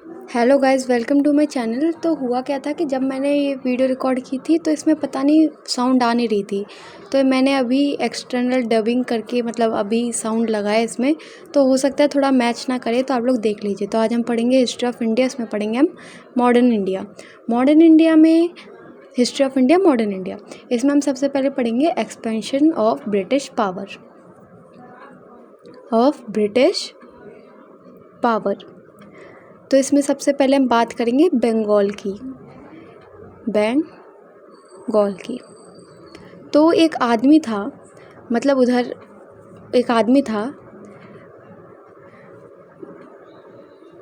Hello guys, welcome to my channel. तो हुआ क्या था कि जब मैंने ये वीडियो रिकॉर्ड की थी तो इसमें पता नहीं साउंड आ नहीं रही थी। तो मैंने अभी एक्सटर्नल डबिंग करके मतलब अभी साउंड लगाया इसमें। तो हो सकता है थोड़ा मैच ना करे, तो आप लोग देख लीजिए। तो आज हम पढ़ेंगे हिस्ट्री ऑफ इंडिया। इसमें पढ़ेंगे हम मॉडर्न इंडिया। मॉडर्न इंडिया में history of India, modern India, इसमें हम सबसे पहले पढ़ेंगे एक्सपेंशन ऑफ ब्रिटिश पावर। तो इसमें सबसे पहले हम बात करेंगे बंगाल की। तो एक आदमी था, मतलब उधर एक आदमी था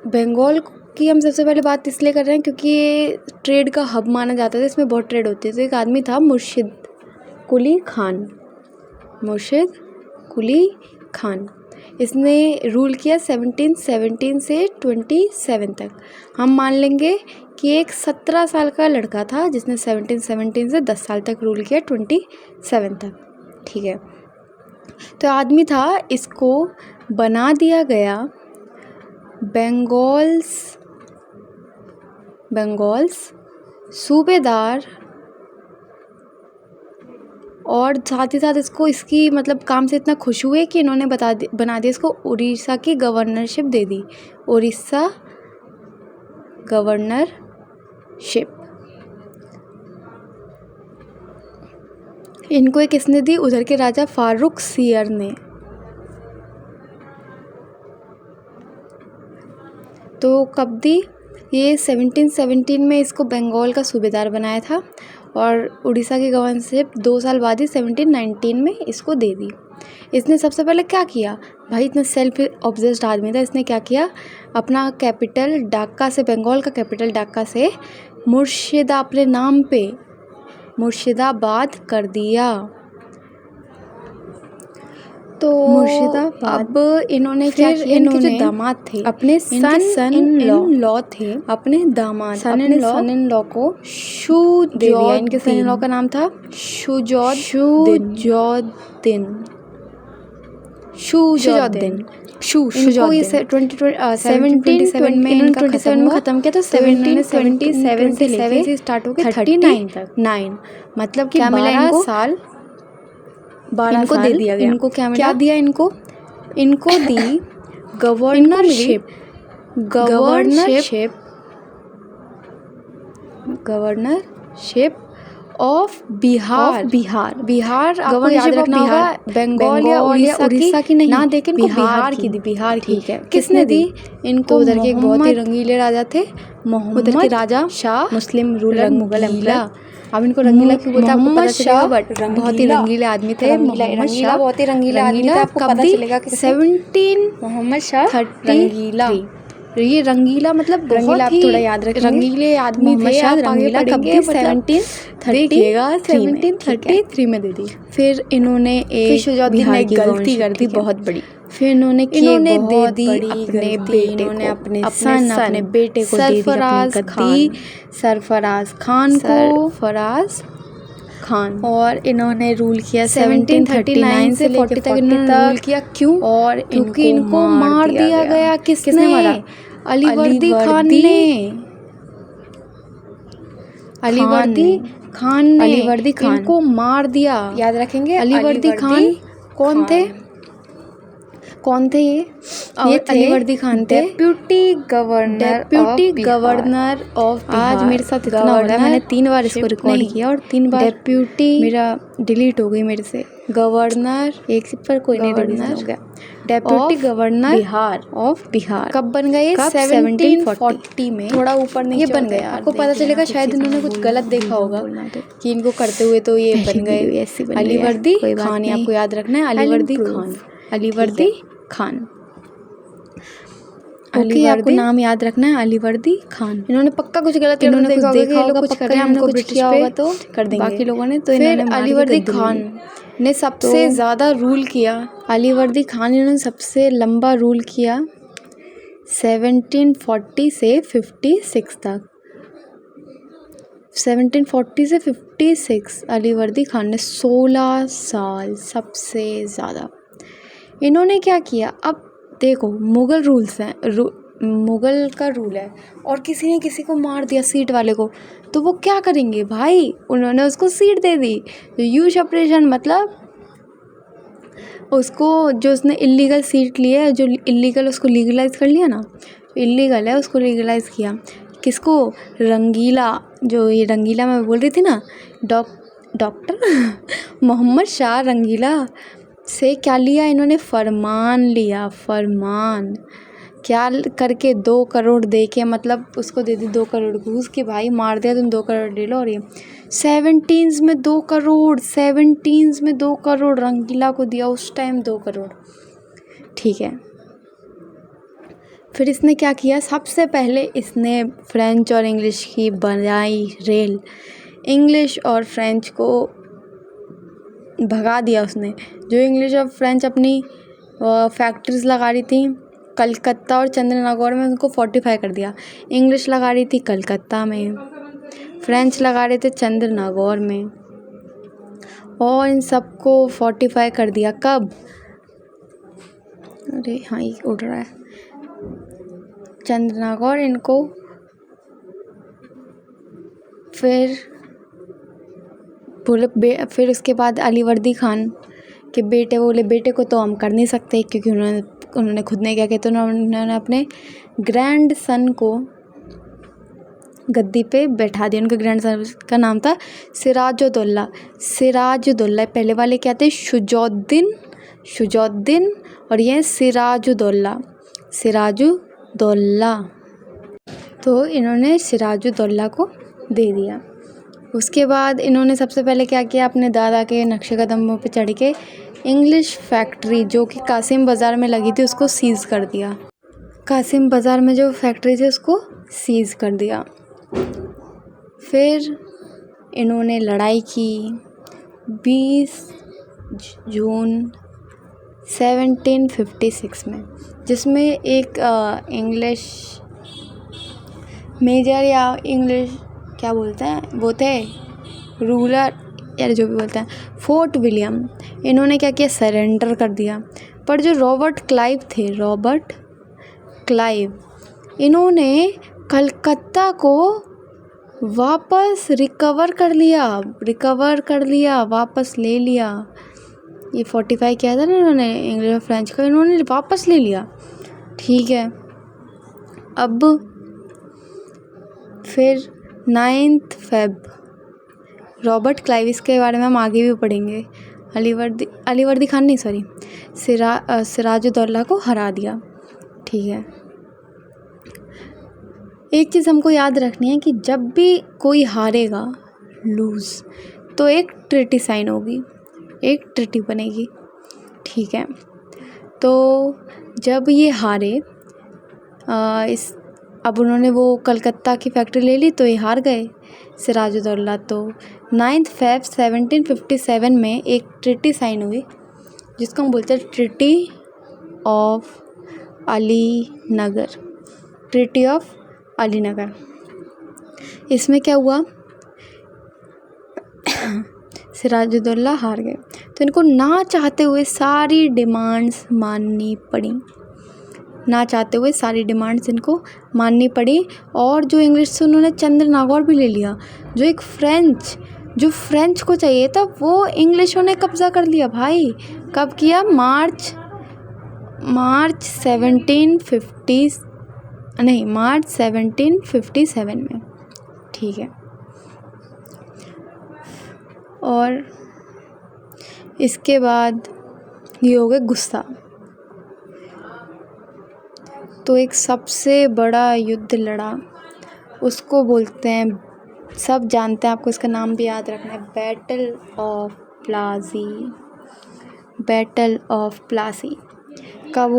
बंगाल की। हम सबसे पहले बात इसलिए कर रहे हैं क्योंकि ये ट्रेड का हब माना जाता था, इसमें बहुत ट्रेड होती है। तो एक आदमी था मुर्शिद कुली खान। इसने रूल किया 1717 से 27 तक। हम मान लेंगे कि एक 17 साल का लड़का था जिसने 1717 से 10 साल तक रूल किया, 27 तक। ठीक है। तो आदमी था, इसको बना दिया गया बंगाल्स सूबेदार, और साथ ही साथ इसको इसकी मतलब काम से इतना खुश हुए कि इन्होंने बना दिया इसको उड़ीसा की गवर्नरशिप दे दी। उड़ीसा गवर्नरशिप इनको एक किसने दी? उधर के राजा फारूक सियर ने। तो कब दी? ये 1717 में इसको बंगाल का सूबेदार बनाया था और उड़ीसा की गवर्नरशिप 2 साल बाद ही 1719 में इसको दे दी। इसने सबसे पहले क्या किया भाई, इतना सेल्फ ऑब्सेस्ड आदमी था। इसने क्या किया, अपना कैपिटल ढाका से, बंगाल का कैपिटल ढाका से अपने नाम पे मुर्शिदाबाद कर दिया। तो अब इन्होंने क्या किया, इनके जो दामाद थे, अपने सन इन लॉ थे, अपने दामाद सन इन लॉ को शुजाउद्दीन, इनके सन इन लॉ का नाम था शुजाउद्दीन। इनको ये 1727 में इन्होंने 27 में ख़त्म किया। तो 1777 से लेके स्टार्ट हो गया 39 तक। मतलब कि 12 साल इनको दे दिया गया। इनको क्या दिया? इनको दी गवर्नरशिप ऑफ बिहार आपको याद रखना होगा, बंगाल या उड़ीसा की नहीं, ना देके बिहार की दी। बिहार की। ठीक है। किसने दी इनको? उधर के एक बहुत ही रंगीले राजा थे, उधर के राजा शाह, मुस्लिम रूलर, मुगल एम्परर। अब इनको रंगीला क्यों बोलते हैं आपको पता चलेगा, बट बहुत ही रंगीले आदमी थे। रंगीला बहुत ही रंगीला आदमी था, आपको पता चलेगा कि 1733। ये रंगीला मतलब बहुत ही थोड़ा याद रखेंगे, रंगीले आदमी थे। आप रंगीला कब दी? 1733 में दे दी। फिर इन्होंने एक बिहार की गलती कर दी बहुत बड़ी। फिर इन्होंने दे दी अपने बेटे को सरफराज खान, और इन्होंने रूल किया 1739 से 40 तक इन्होंने रूल किया। क्यों? और क्योंकि इनको मार दिया गया। किसने मारा? अलीवर्दी खान ने इनको मार दिया। याद रखेंगे अलीवर्दी खान कौन थे? ये अलीवर्दी खान थे डेप्यूटी गवर्नर ऑफ बिहार। आज मेरे साथ इतना हो रहा है, मैंने 3 बार इसको रिकॉर्ड किया और 3 बार डेप्यूटी मेरा डिलीट हो गई मेरे से। गवर्नर एक पर कोई नहीं डिलीट हो गया। डेप्यूटी गवर्नर ऑफ बिहार कब बन गए? 1740 में। थोड़ा ऊपर नहीं ये बन गया। आपको पता चलेगा शायद इन्होंने कुछ गलत देखा होगा कि इनको करते हुए, तो ये बन गए अलीवर्दी खान। आपको याद रखना है अलीवर्दी खान। ओके, आपको नाम याद रखना है अलीवर्दी खान। इन्होंने पक्का कुछ गलत, इन्होंने कुछ देखा होगा, कुछ कर रहे हैं, हमको ब्रिटिश पे तो कर देंगे बाकी लोगों ने। तो फिर अलीवर्दी खान ने सबसे ज़्यादा रूल किया। अलीवर्दी खान इन्होंने सबसे लंबा रूल किया 1740 से 56 तक। 1740 से 56 अलीवर्दी खान ने 16 साल, सबसे ज़्यादा। इन्होंने क्या किया? अब देखो, मुगल रूल्स हैं, मुग़ल का रूल है और किसी ने किसी को मार दिया सीट वाले को, तो वो क्या करेंगे भाई, उन्होंने उसको सीट दे दी। तो यूश ऑपरेशन मतलब उसको, जो उसने इलीगल सीट ली है, जो इलीगल उसको लीगलाइज़ कर लिया ना, इलीगल है उसको लीगलाइज़ किया। किसको? रंगीला, जो ये रंगीला मैं बोल रही थी ना, डॉक्टर मोहम्मद शाह रंगीला से क्या लिया इन्होंने? फरमान लिया। फरमान क्या करके? 2 करोड़ दे के, मतलब उसको दे दी 2 करोड़ घूस कि भाई मार दिया तुम, 2 करोड़ ले लो। और ये 17 में 2 करोड़, 17 में 2 करोड़ रंगीला को दिया उस टाइम 2 करोड़। ठीक है, फिर इसने क्या किया? सबसे पहले इसने फ्रेंच और इंग्लिश की बनाई रेल, इंग्लिश और फ्रेंच को भगा दिया उसने। जो इंग्लिश और फ्रेंच अपनी फैक्ट्रीज लगा रही थी कलकत्ता और चंद्रनगौर में, उनको फोर्टिफाई कर दिया। इंग्लिश लगा रही थी कलकत्ता में, फ्रेंच लगा रहे थे चंद्रनगौर में, और इन सबको फोर्टिफाई कर दिया। कब? अरे हाँ, ये उड़ रहा है। चंद्रनगौर इनको फिर बोले, फिर उसके बाद अलीवर्दी खान के बेटे बोले, बेटे को तो हम कर नहीं सकते, क्योंकि उन्होंने खुद ने क्या कहते, उन्होंने अपने ग्रैंड सन को गद्दी पे बैठा दिया। उनके ग्रैंड सन का नाम था सिराजुद्दौला। सिराजुद्दौला, पहले वाले क्या थे? शुजाउद्दीन, और ये सिराजुद्दौला। सिराजुद्दौला, तो इन्होंने सिराजुद्दौला को दे दिया। उसके बाद इन्होंने सबसे पहले क्या किया? अपने दादा के नक्शे कदमों पे चढ़ के इंग्लिश फैक्ट्री जो कि कासिम बाज़ार में लगी थी उसको सीज़ कर दिया। कासिम बाज़ार में जो फैक्ट्री थी उसको सीज़ कर दिया। फिर इन्होंने लड़ाई की 20 जून 1756 में, जिसमें एक इंग्लिश मेजर या इंग्लिश क्या बोलते हैं वो थे रूलर, यार जो भी बोलते हैं, फोर्ट विलियम, इन्होंने क्या किया? सरेंडर कर दिया। पर जो रॉबर्ट क्लाइव, इन्होंने कलकत्ता को वापस रिकवर कर लिया, वापस ले लिया। ये फोर्टिफाई किया था ना इन्होंने इंग्लिश और फ्रेंच का, इन्होंने वापस ले लिया। ठीक है, अब फिर 9 फ़रवरी, रॉबर्ट क्लाइव, इसके बारे में हम आगे भी पढ़ेंगे। अलीवर्दी खान नहीं, सॉरी, सिराजुद्दौला को हरा दिया। ठीक है, एक चीज़ हमको याद रखनी है कि जब भी कोई हारेगा, लूज़, तो एक ट्रीटी साइन होगी, एक ट्रीटी बनेगी। ठीक है, तो जब ये हारे, अब उन्होंने वो कलकत्ता की फैक्ट्री ले ली, तो ये हार गए सिराजुद्दौला। तो 9 फ़रवरी 1757 में एक ट्रीटी साइन हुई जिसको हम बोलते हैं ट्रीटी ऑफ अलीनगर। इसमें क्या हुआ? सिराजुद्दौला हार गए, तो इनको ना चाहते हुए सारी डिमांड्स माननी पड़ी। और जो इंग्लिश से उन्होंने चंद्रनगौर भी ले लिया, जो फ्रेंच को चाहिए था वो इंग्लिशों ने कब्ज़ा कर लिया भाई। कब किया? मार्च 1757 में। ठीक है, और इसके बाद ये हो गए गुस्सा। तो एक सबसे बड़ा युद्ध लड़ा, उसको बोलते हैं, सब जानते हैं, आपको इसका नाम भी याद रखना है, बैटल ऑफ प्लासी। कब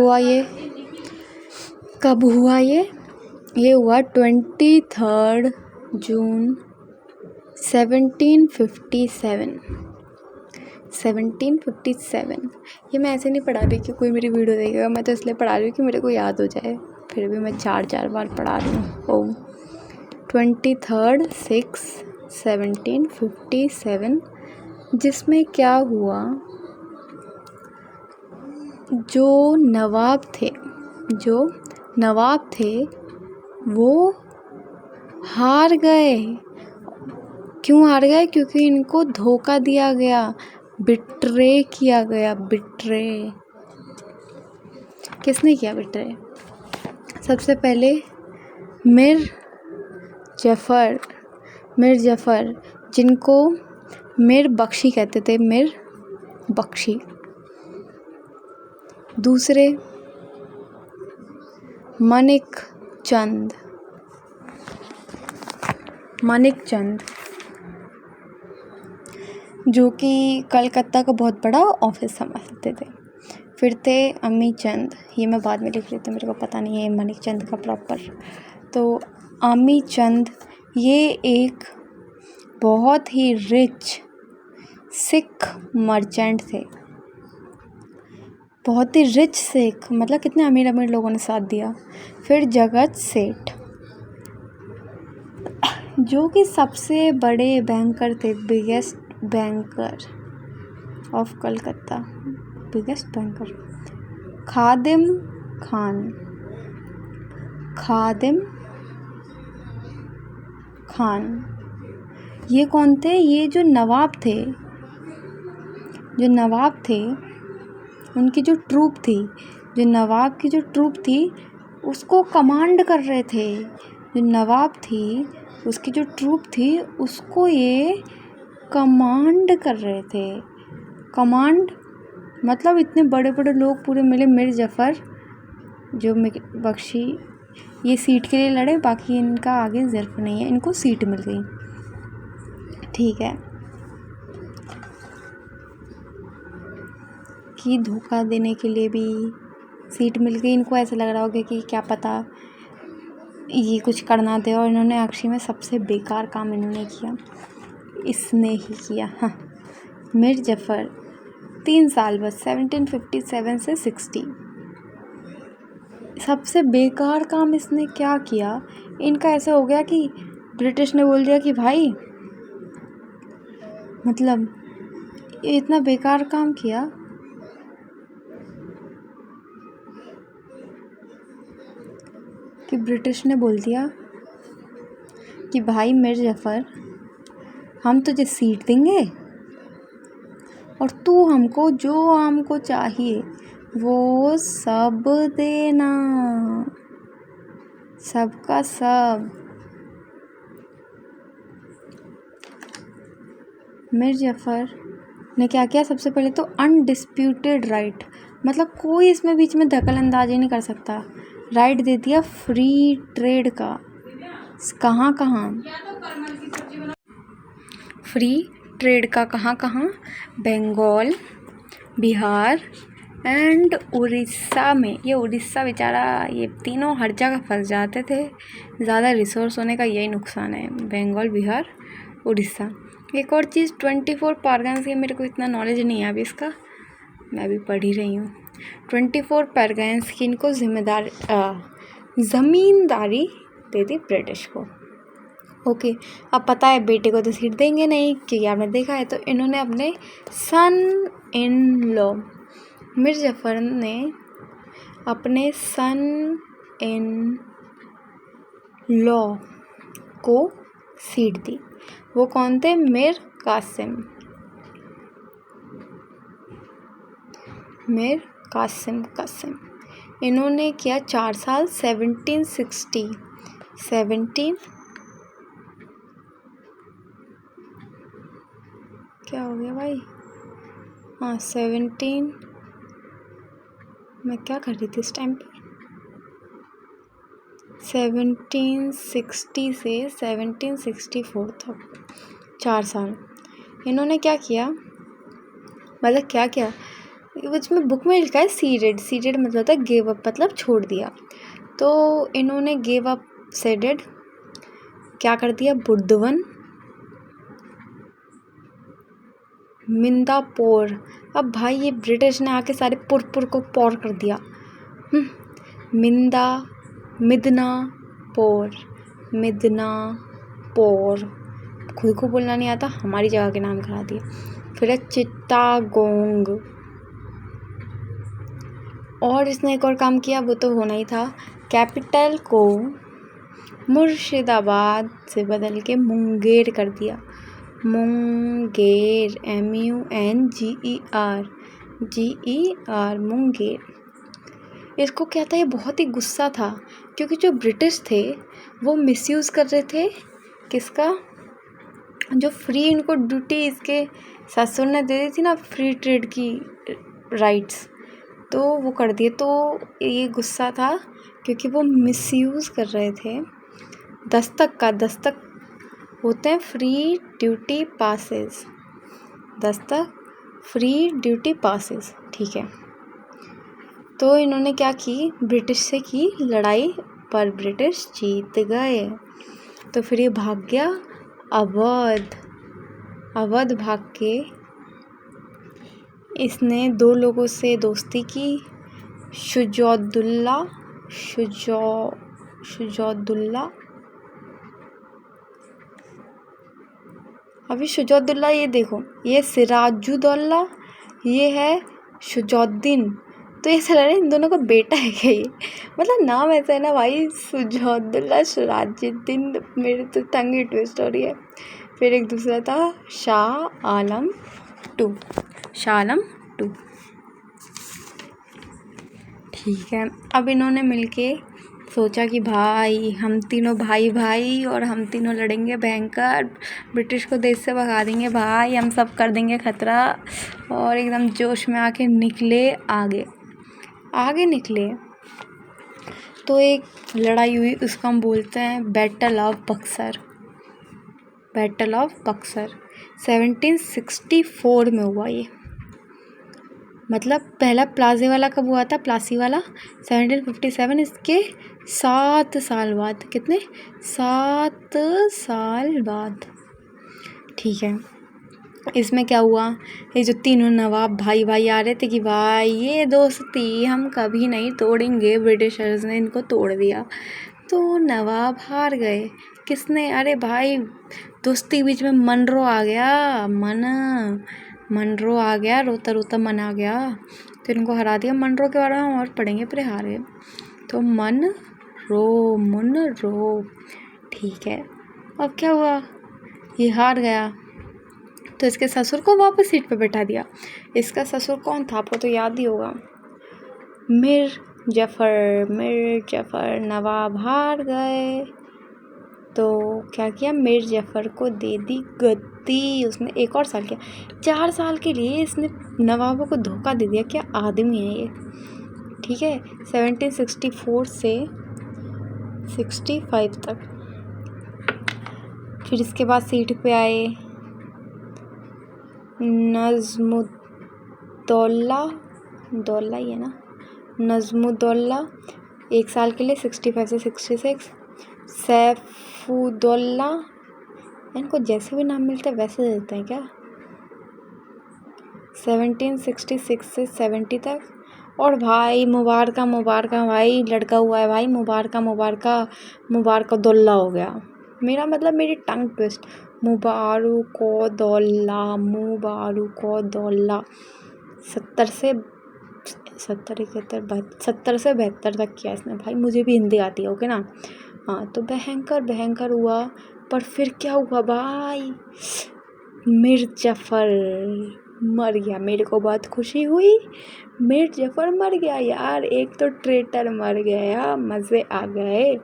हुआ ये? ये हुआ 23 जून 1757। ये मैं ऐसे नहीं पढ़ा रही कि कोई मेरी वीडियो देखेगा, मैं तो इसलिए पढ़ा रही हूँ कि मेरे को याद हो जाए, फिर भी मैं 4 बार पढ़ा रही हूँ। 23 6 1757, जिसमें क्या हुआ? जो नवाब थे, जो नवाब थे वो हार गए। क्यों हार गए? क्योंकि इनको धोखा दिया गया, बिट्रे किया गया। बिट्रे किसने किया? बिट्रे सबसे पहले मीर जफ़र जिनको मीर बख्शी कहते थे, मीर बख्शी। दूसरे मानिक चंद जो कि कलकत्ता का बहुत बड़ा ऑफिस संभालते थे। फिर थे अमी चंद, ये मैं बाद में लिख लेती हूँ, मेरे को पता नहीं है मानिक चंद का प्रॉपर। तो अमी चंद ये एक बहुत ही रिच सिख मर्चेंट थे, बहुत ही रिच सिख, मतलब कितने अमीर अमीर लोगों ने साथ दिया। फिर जगत सेठ जो कि सबसे बड़े बैंकर थे, biggest banker of Calcutta, biggest banker. Khadim Khan ये कौन थे? ये जो नवाब थे उनकी जो ट्रूप थी, जो नवाब की जो ट्रूप थी उसको कमांड कर रहे थे। जो नवाब थी उसकी जो ट्रूप थी उसको ये कमांड कर रहे थे। कमांड मतलब इतने बड़े बड़े लोग पूरे मिले। मीर जफ़र जो बख्शी ये सीट के लिए लड़े, बाकी इनका आगे ज़र्फ नहीं है, इनको सीट मिल गई। ठीक है कि धोखा देने के लिए भी सीट मिल गई। इनको ऐसा लग रहा होगा कि क्या पता ये कुछ करना दे, और इन्होंने एक्चुअली में सबसे बेकार काम इन्होंने किया, इसने ही किया। हाँ, मीर जफ़र 3 साल बस, 1757 से 60। सबसे बेकार काम इसने क्या किया? इनका ऐसा हो गया कि ब्रिटिश ने बोल दिया कि भाई मतलब ये इतना बेकार काम किया कि ब्रिटिश ने बोल दिया कि भाई मीर जफ़र हम तुझे सीट देंगे और तू हमको जो चाहिए वो सब देना, सबका सब। मीर जफ़र ने क्या किया? सबसे पहले तो अनडिस्प्यूटेड राइट, मतलब कोई इसमें बीच में दखल अंदाजी नहीं कर सकता, राइट दे दिया फ्री ट्रेड का। कहाँ फ्री ट्रेड का? कहाँ? बंगाल, बिहार एंड उड़ीसा में। ये उड़ीसा बेचारा, ये तीनों हर जगह फंस जाते थे। ज़्यादा रिसोर्स होने का यही नुकसान है, बंगाल, बिहार, उड़ीसा। एक और चीज़ 24 परगन्स की मेरे को इतना नॉलेज नहीं है अभी इसका, मैं भी पढ़ ही रही हूँ। 24 परगन्स की इनको ज़मींदारी दे दी ब्रिटिश को। ओके, अब पता है बेटे को तो सीट देंगे नहीं क्योंकि आपने देखा है, तो इन्होंने अपने सन इन लॉ, मीर जफ़र ने अपने सन इन लॉ को सीट दी। वो कौन थे? मीर कासिम। इन्होंने किया 4 साल, 1760 क्या हो गया भाई? हाँ, 17 मैं क्या कर रही थी इस टाइम पे? 1760 से 1764 तक 4 साल इन्होंने क्या किया? मतलब क्या किया उसमें बुक में लिखा है सीडेड मतलब होता है गिव अप, मतलब छोड़ दिया। तो इन्होंने गिव अप सेडेड क्या कर दिया? बुर्दवन, मिंदापोर। अब भाई ये ब्रिटिश ने आके सारे पुर को पौर कर दिया। मिदनापोर खुद को बोलना नहीं आता, हमारी जगह के नाम करा दिए। फिर है चिट्टागोंग, और इसने एक और काम किया, वो तो होना ही था, कैपिटल को मुर्शिदाबाद से बदल के मुंगेर कर दिया। मुंगेर, MUNGER, मुंगेर। इसको क्या था, ये बहुत ही गुस्सा था क्योंकि जो ब्रिटिश थे वो मिसयूज़ कर रहे थे किसका, जो फ्री इनको ड्यूटी इसके ससुर ने दे दी थी ना, फ्री ट्रेड की राइट्स, तो वो कर दिए। तो ये गुस्सा था क्योंकि वो मिसयूज़ कर रहे थे दस्तक होते हैं free duty passes, Dastak free duty passes, ठीक है। तो इन्होंने क्या की, ब्रिटिश से की लड़ाई, पर ब्रिटिश जीत गए। तो फिर ये भाग गया अवध भाग के इसने 2 लोगों से दोस्ती की, शुजाउद्दौला, अभी शुजाउद्दौला, ये देखो, ये सिराजुद्दौला, ये है शुजाउद्दीन। तो ये चला रहा इन दोनों का बेटा है क्या ये, मतलब नाम ऐसा है ना भाई, शुजाउद्दौला, सिराजुद्दीन, मेरे तो टंग ही ट्विस्ट हो रही है। फिर एक दूसरा था शाह आलम टू, ठीक है। अब इन्होंने मिलके सोचा कि भाई हम तीनों भाई और हम तीनों लड़ेंगे भयंकर, ब्रिटिश को देश से भगा देंगे भाई, हम सब कर देंगे खतरा। और एकदम जोश में आके निकले, आगे निकले। तो एक लड़ाई हुई, उसको हम बोलते हैं बैटल ऑफ बक्सर। 1764 में हुआ ये, मतलब पहला प्लासी वाला कब हुआ था, 1757, इसके 7 साल बाद, कितने 7 साल बाद, ठीक है। इसमें क्या हुआ, ये जो तीनों नवाब भाई आ रहे थे कि भाई ये दोस्ती हम कभी नहीं तोड़ेंगे, ब्रिटिशर्स ने इनको तोड़ दिया। तो नवाब हार गए, किसने, अरे भाई दोस्ती के बीच में मनरो आ गया, मनरो आ गया, रोता मन आ गया, तो इनको हरा दिया। मनरो के बारे में हम और पढ़ेंगे, पर हार गए। तो मुनरो, ठीक है। अब क्या हुआ, ये हार गया, तो इसके ससुर को वापस सीट पे बैठा दिया। इसका ससुर कौन था, आपको तो याद ही होगा, मीर जफर। नवाब हार गए, तो क्या किया, मीर जफर को दे दी गद्दी। उसने 1 और साल किया, 4 साल के लिए इसने नवाबों को धोखा दे दिया। क्या आदमी है ये, ठीक है। 1764 से 65 तक। फिर इसके बाद सीट पे आए नज़मुद्दौला, ये ना, नज़मुद्दौला 1 साल के लिए, 65 से 66। सैफुद्दौला, इनको जैसे भी नाम मिलता है वैसे देते हैं क्या, 1766 से 70 तक। और भाई मुबारक भाई, लड़का हुआ है भाई, मुबारकदौल्ला हो गया। मेरा मतलब मेरी टंग ट्विस्ट, मुबारकदौल्ला 70 से 72 तक किया इसने भाई। मुझे भी हिंदी आती है, ओके ना। हाँ, तो भयंकर हुआ। पर फिर क्या हुआ भाई, मीर जफर मर गया। मेरे को बहुत खुशी हुई, मीर जफर मर गया यार, एक तो ट्रेटर मर गया, मज़े आ गए।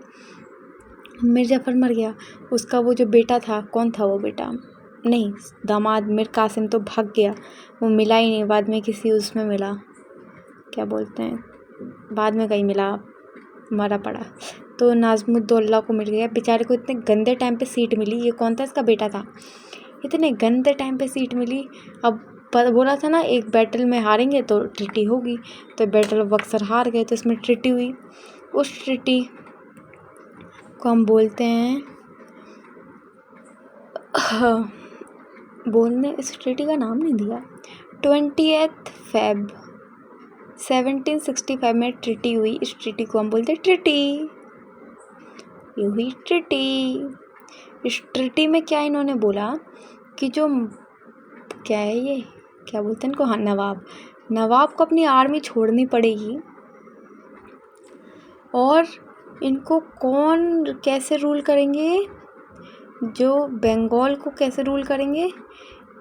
मीर जफर मर गया, उसका वो जो बेटा था, कौन था वो बेटा, नहीं दामाद, मीर कासिम तो भाग गया, वो मिला ही नहीं। बाद में किसी उसमें मिला, क्या बोलते हैं, बाद में कहीं मिला, मरा पड़ा। तो नाज़मुद्दौला को मिल गया बेचारे को, इतने गंदे टाइम पे सीट मिली। ये कौन था, इसका बेटा था। इतने गंदे टाइम पे सीट मिली। अब बोला था ना एक बैटल में हारेंगे तो ट्रीटी होगी, तो बैटल ऑफ बक्सर हार गए, तो इसमें ट्रीटी हुई। उस ट्रीटी को हम बोलते हैं, इस ट्रीटी का नाम नहीं दिया। 20 फेब 1765 में ट्रीटी हुई। इस ट्रीटी को हम बोलते हैं ट्रीटी। ये हुई ट्रीटी। इस ट्रीटी में क्या इन्होंने बोला कि जो क्या है ये, क्या बोलते हैं इनको, हाँ नवाब को अपनी आर्मी छोड़नी पड़ेगी और इनको कौन कैसे रूल करेंगे, जो बंगाल को कैसे रूल करेंगे,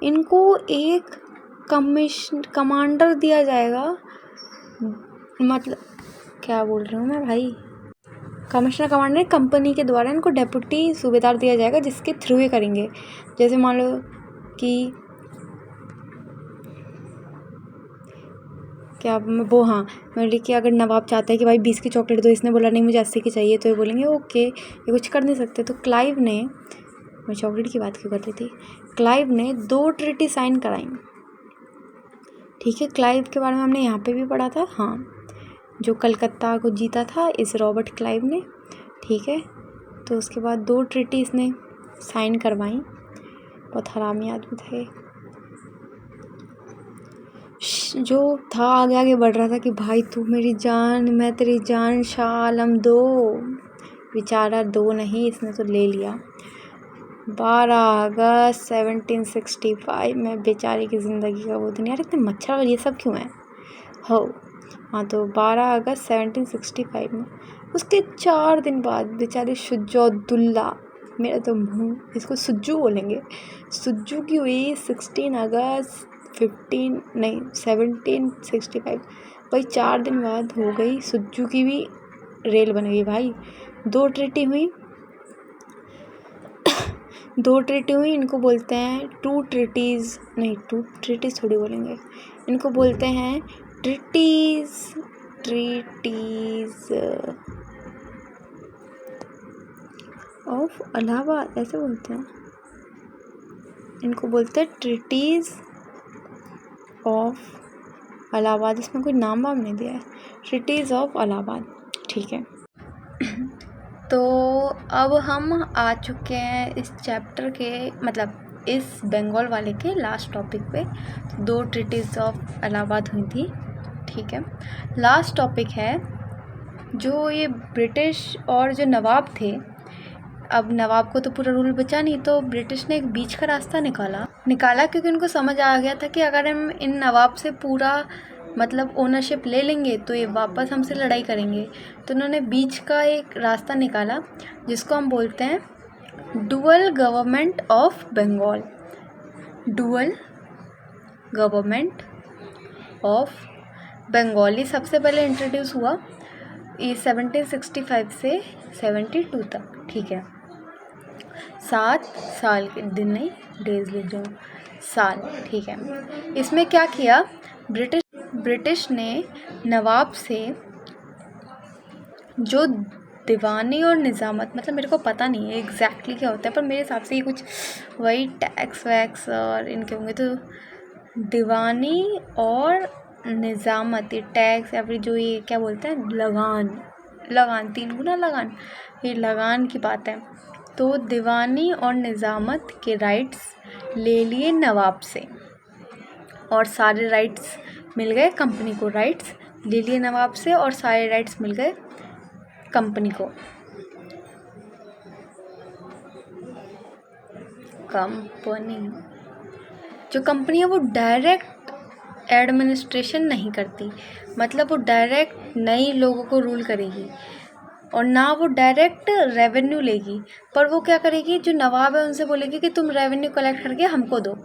इनको एक कमांडर दिया जाएगा, मतलब क्या बोल रही हूँ मैं भाई, कमिश्नर कमांडर कंपनी के द्वारा इनको डेप्यूटी सूबेदार दिया जाएगा, जिसके थ्रू ये करेंगे। जैसे मान लो कि क्या वो, हाँ मतलब कि अगर नवाब चाहता है कि भाई 20 की चॉकलेट दो, इसने बोला नहीं मुझे 80 की चाहिए, तो ये बोलेंगे ओके, ये कुछ कर नहीं सकते। तो क्लाइव ने, मैं चॉकलेट की बात क्यों कर रही थी, क्लाइव ने 2 ट्रीटी साइन कराई। ठीक है, क्लाइव के बारे में हमने यहाँ पे भी पढ़ा था, हाँ, जो कलकत्ता को जीता था इस रॉबर्ट क्लाइव ने। ठीक है, तो उसके बाद 2 ट्रीटी इसने साइन करवाई। बहुत हरामी आदमी थे, जो था आगे आगे बढ़ रहा था कि भाई तू मेरी जान, मैं तेरी जान, शाह आलम दो। बेचारा दो नहीं, इसने तो ले लिया। 12 अगस्त 1765 में बेचारे की ज़िंदगी का वो दिन। यार इतने मच्छर और ये सब क्यों है हो। हाँ, तो 12 अगस्त 1765 में उसके 4 दिन बाद बेचारे शुजाउद्दौला, मेरा तो मुँह, इसको सुज्जू बोलेंगे, सुज्जू की हुई 16 अगस्त 1765। भाई 4 दिन बाद हो गई सुज्जू की भी रेल बन गई भाई। 2 ट्रीटी हुई, 2 ट्रीटी हुई, इनको बोलते हैं 2 ट्रीटीज़, नहीं 2 ट्रीटीज़ थोड़ी बोलेंगे, इनको बोलते हैं ट्रीटीज़ ऑफ इलाहाबाद, ऐसे बोलते हैं, इनको बोलते हैं ट्रीटीज़ ऑफ इलाहाबाद। इसमें कोई नाम वाम नहीं दिया है, ट्रीटीज़ ऑफ इलाहाबाद। ठीक है, तो अब हम आ चुके हैं इस चैप्टर के, मतलब इस बंगाल वाले के लास्ट टॉपिक पे। 2 ट्रीटीज़ ऑफ इलाहाबाद हुई थी। ठीक है, लास्ट टॉपिक है जो ये ब्रिटिश और जो नवाब थे। अब नवाब को तो पूरा रूल बचा नहीं, तो ब्रिटिश ने एक बीच का रास्ता निकाला क्योंकि उनको समझ आ गया था कि अगर हम इन नवाब से पूरा मतलब ओनरशिप ले लेंगे तो ये वापस हमसे लड़ाई करेंगे। तो उन्होंने बीच का एक रास्ता निकाला जिसको हम बोलते हैं dual government of Bengal. Dual government of Bengal ये सबसे पहले इंट्रोड्यूस हुआ ये 1765 से 72 तक। ठीक है, 7 साल के दिन नहीं, डेज लिख जाऊँ, साल। ठीक है, इसमें क्या किया, ब्रिटिश ने नवाब से जो दीवानी और निज़ामत, मतलब मेरे को पता नहीं है एग्जैक्टली क्या होता है, पर मेरे हिसाब से ये कुछ वही टैक्स वैक्स और इनके होंगे। तो दीवानी और निज़ामत, ये टैक्स या फिर जो ये क्या बोलते हैं लगान 3 गुना लगान, ये लगान की बात है। तो दीवानी और निज़ामत के राइट्स ले लिए नवाब से, और सारे राइट्स मिल गए कंपनी को। राइट्स ले लिए नवाब से और सारे राइट्स मिल गए कंपनी को। जो कंपनी है वो डायरेक्ट एडमिनिस्ट्रेशन नहीं करती, मतलब वो डायरेक्ट नई लोगों को रूल करेगी, और ना वो डायरेक्ट रेवेन्यू लेगी, पर वो क्या करेगी, जो नवाब है उनसे बोलेगी कि तुम रेवेन्यू कलेक्ट करके हमको दो।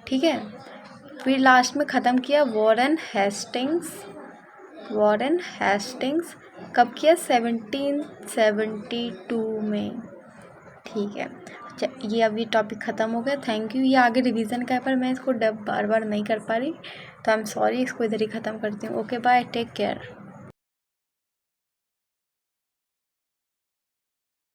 ठीक है, फिर लास्ट में ख़त्म किया वॉरेन हेस्टिंग्स कब किया, 1772 में। ठीक है, अच्छा ये अभी टॉपिक ख़त्म हो गया, थैंक यू। ये आगे रिवीजन का है पर मैं इसको बार बार नहीं कर पा रही, तो आई एम सॉरी, इसको इधर ही ख़त्म करती हूँ। Okay bye, take care.